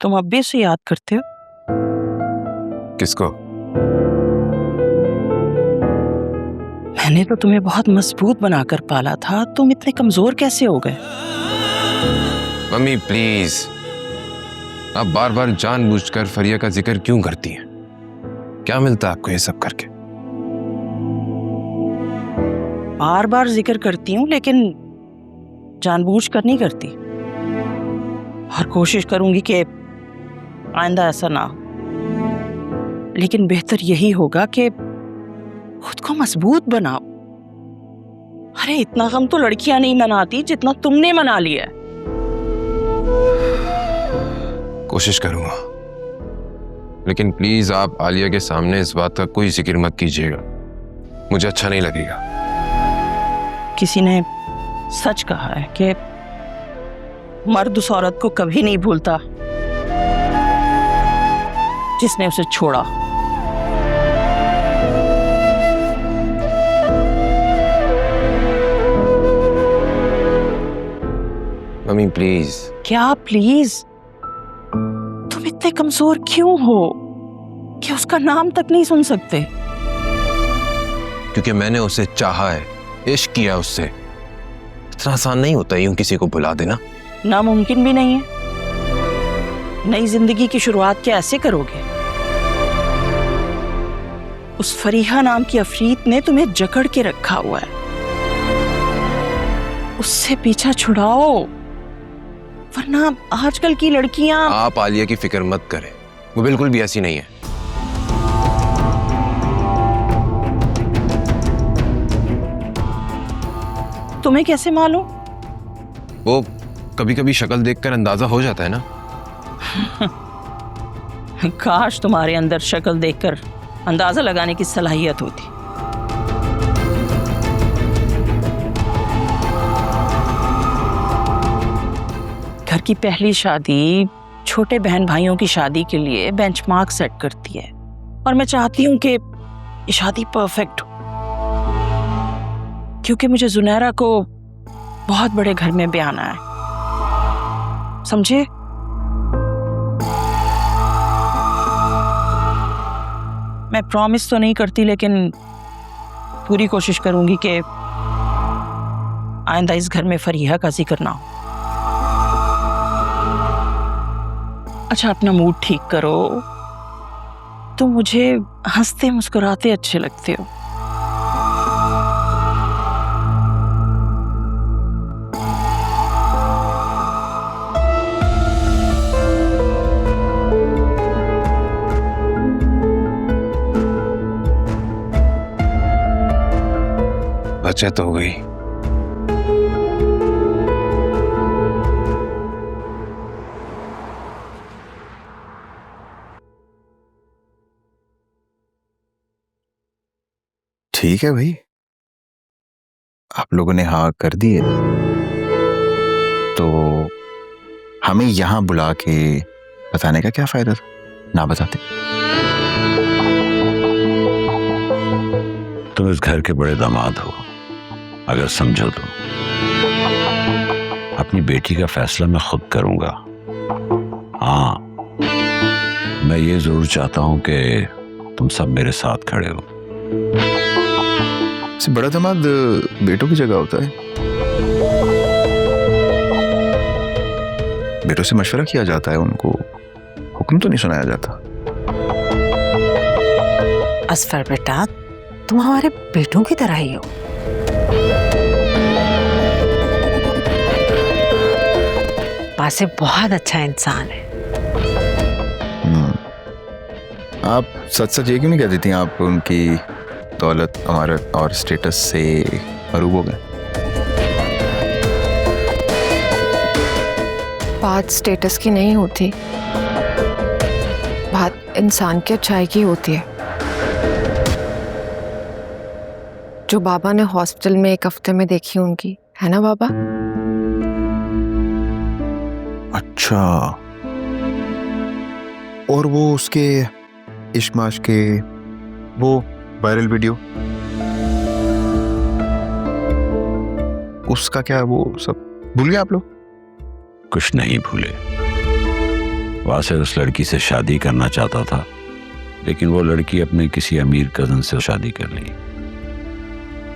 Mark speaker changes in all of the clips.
Speaker 1: तुम अब भी उसे याद करते हो?
Speaker 2: किसको?
Speaker 1: मैंने तो तुम्हें बहुत मजबूत बनाकर पाला था, तुम इतने कमजोर कैसे हो गए?
Speaker 2: मम्मी प्लीज, आप बार बार जानबूझकर फरिया का जिक्र क्यों करती हैं? क्या मिलता है आपको ये सब करके?
Speaker 1: बार बार जिक्र करती हूँ लेकिन जानबूझ कर नहीं करती, और कोशिश करूंगी कि आइंदा ऐसा ना हो। लेकिन बेहतर यही होगा कि खुद को मजबूत बनाओ। अरे इतना गम तो लड़कियां नहीं मनाती जितना तुमने मना लिया है।
Speaker 2: कोशिश करूंगा, लेकिन प्लीज आप आलिया के सामने इस बात का कोई जिक्र मत कीजिएगा, मुझे अच्छा नहीं लगेगा।
Speaker 1: किसी ने सच कहा है कि मर्द उस औरत को कभी नहीं भूलता जिसने उसे छोड़ा।
Speaker 2: Mummy please.
Speaker 1: क्या प्लीज? तुम इतने कमजोर क्यों हो कि उसका नाम तक नहीं सुन सकते?
Speaker 2: क्योंकि मैंने उसे चाहा है, इश्क किया उससे। इतना आसान नहीं होता यूं किसी को भुला देना।
Speaker 1: नामुमकिन भी नहीं है। नई जिंदगी की शुरुआत क्या ऐसे करोगे? उस फरीहा नाम की अफरीत ने तुम्हें जकड़ के रखा हुआ है, उससे पीछा छुड़ाओ, वरना आजकल की लड़कियां।
Speaker 2: आप आलिया की फिक्र मत करें, वो बिल्कुल भी ऐसी नहीं है।
Speaker 1: तुम्हें कैसे मालूम?
Speaker 2: वो कभी कभी शक्ल देखकर अंदाजा हो जाता है ना।
Speaker 1: काश तुम्हारे अंदर शक्ल देखकर अंदाजा लगाने की सलाहियत होती। घर की पहली शादी छोटे बहन भाइयों की शादी के लिए बेंचमार्क सेट करती है, और मैं चाहती हूं कि ये शादी परफेक्ट हो, क्योंकि मुझे जुनैरा को बहुत बड़े घर में ब्याहना है, समझे? मैं प्रॉमिस तो नहीं करती, लेकिन पूरी कोशिश करूंगी कि आइंदा इस घर में फरीहा का जिक्र ना हो। अच्छा, अपना मूड ठीक करो। तुम मुझे हंसते मुस्कुराते अच्छे लगते हो।
Speaker 2: बचत हो गई।
Speaker 3: ठीक है भाई, आप लोगों ने हाँ कर दी है तो हमें यहां बुला के बताने का क्या फायदा था? ना बताते।
Speaker 4: तुम इस घर के बड़े दामाद हो, अगर समझो तो। अपनी बेटी का फैसला मैं खुद करूंगा। हाँ, मैं ये जरूर चाहता हूं कि तुम सब मेरे साथ खड़े हो।
Speaker 3: बड़ा दामाद बेटों की जगह होता है। बेटों से मशवरा किया जाता है, उनको हुक्म तो नहीं सुनाया जाता।
Speaker 5: असफर बेटा, तुम हमारे बेटों की तरह ही हो। पासे बहुत अच्छा इंसान है।
Speaker 3: आप सच सच ये क्यों नहीं कह देती? आप उनकी दौलत, अमारत और स्टेटस से मरूब हो गए।
Speaker 6: बात स्टेटस की नहीं होती, बात इंसान की अच्छाई की होती है। जो बाबा ने हॉस्पिटल में एक हफ्ते में देखी उनकी, है ना बाबा?
Speaker 3: अच्छा, और वो उसके इश्क माश्क के वो वायरल वीडियो, उसका क्या? वो सब भूल गए आप लोग?
Speaker 4: कुछ नहीं भूले, वासिर उस लड़की से शादी करना चाहता था, लेकिन वो लड़की अपने किसी अमीर कजन से शादी कर ली।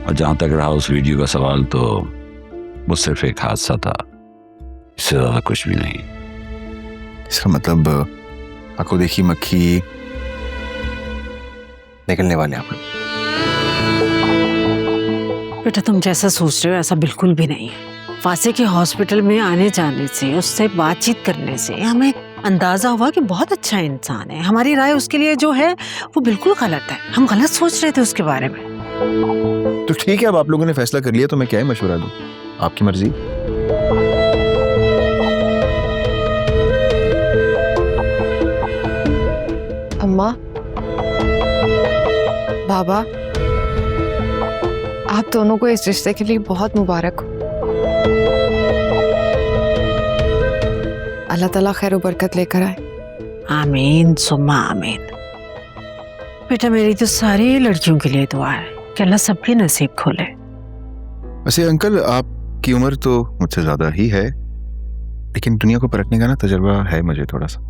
Speaker 4: और जहां तक रहा उस वीडियो का सवाल, तो वो सिर्फ एक हादसा था, इससे ज्यादा कुछ भी नहीं।
Speaker 3: इसका मतलब आंखों देखी मक्खी निकलने वाले आप लोग।
Speaker 5: बेटा तुम जैसा सोच रहे हो ऐसा बिल्कुल भी नहीं है। वासे के हॉस्पिटल में आने जाने से, उससे बातचीत करने से हमें अंदाजा हुआ कि बहुत अच्छा इंसान है। हमारी राय उसके लिए जो है वो बिल्कुल गलत है। हम गलत सोच रहे थे उसके बारे में।
Speaker 3: तो ठीक है, अब आप लोगों ने फैसला कर लिया तो मैं क्या ही मशवरा दूं, आपकी मर्जी।
Speaker 6: अम्मा, बाबा, आप दोनों को इस रिश्ते के लिए बहुत मुबारक हो। अल्लाह ताला खैर बरकत लेकर आए।
Speaker 5: आमीन सुम्मा आमीन। बेटा मेरी तो सारी लड़कियों के लिए दुआ है कि अल्लाह सबके नसीब खोले।
Speaker 3: वैसे अंकल, आपकी उम्र तो मुझसे ज्यादा ही है, लेकिन दुनिया को परखने का ना तजुर्बा है मुझे थोड़ा सा।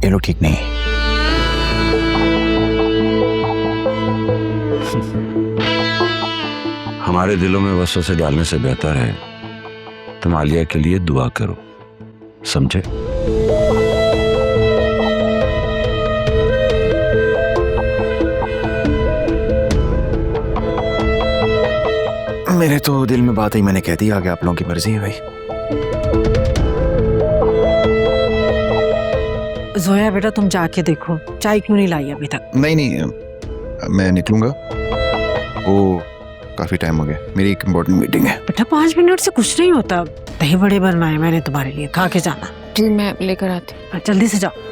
Speaker 3: ये लोग ठीक नहीं है।
Speaker 4: हमारे दिलों में वसवसे डालने से बेहतर है तुम आलिया के लिए दुआ करो, समझे?
Speaker 3: मेरे तो दिल में बात ही मैंने कह दी, आगे आप लोगों की मर्जी है भाई।
Speaker 5: जोया बेटा तुम जाके देखो चाय क्यों नहीं लाई अभी तक।
Speaker 3: नहीं नहीं, मैं निकलूंगा, वो काफी टाइम हो गया, मेरी एक इम्पोर्टेंट मीटिंग है।
Speaker 5: बेटा 5 मिनट से कुछ नहीं होता। दही बड़े बनवाए मैंने तुम्हारे लिए, खा के जाना।
Speaker 6: जी मैं लेकर आती हूँ।
Speaker 5: जल्दी से जाओ।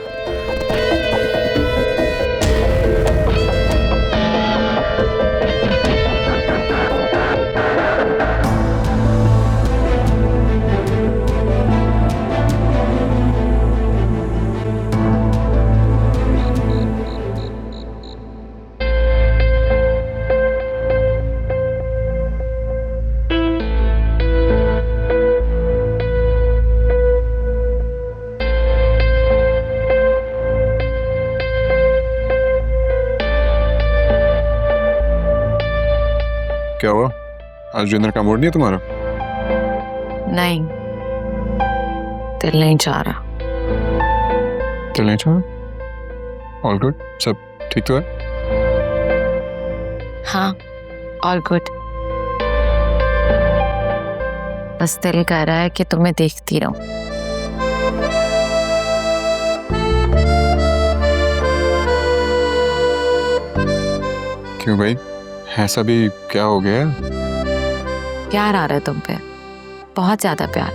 Speaker 7: क्या हुआ, आज डिनर का मूड नहीं है तुम्हारा?
Speaker 6: नहीं, दिल नहीं चाह रहा।
Speaker 7: चल नहीं चाह? ऑल गुड, सब ठीक तो है?
Speaker 6: हाँ, ऑल गुड। बस दिल कह रहा है कि तुम्हें देखती रहूं।
Speaker 7: क्यों भाई, ऐसा भी क्या हो गया?
Speaker 6: प्यार आ रहा है तुम पे, बहुत ज्यादा प्यार।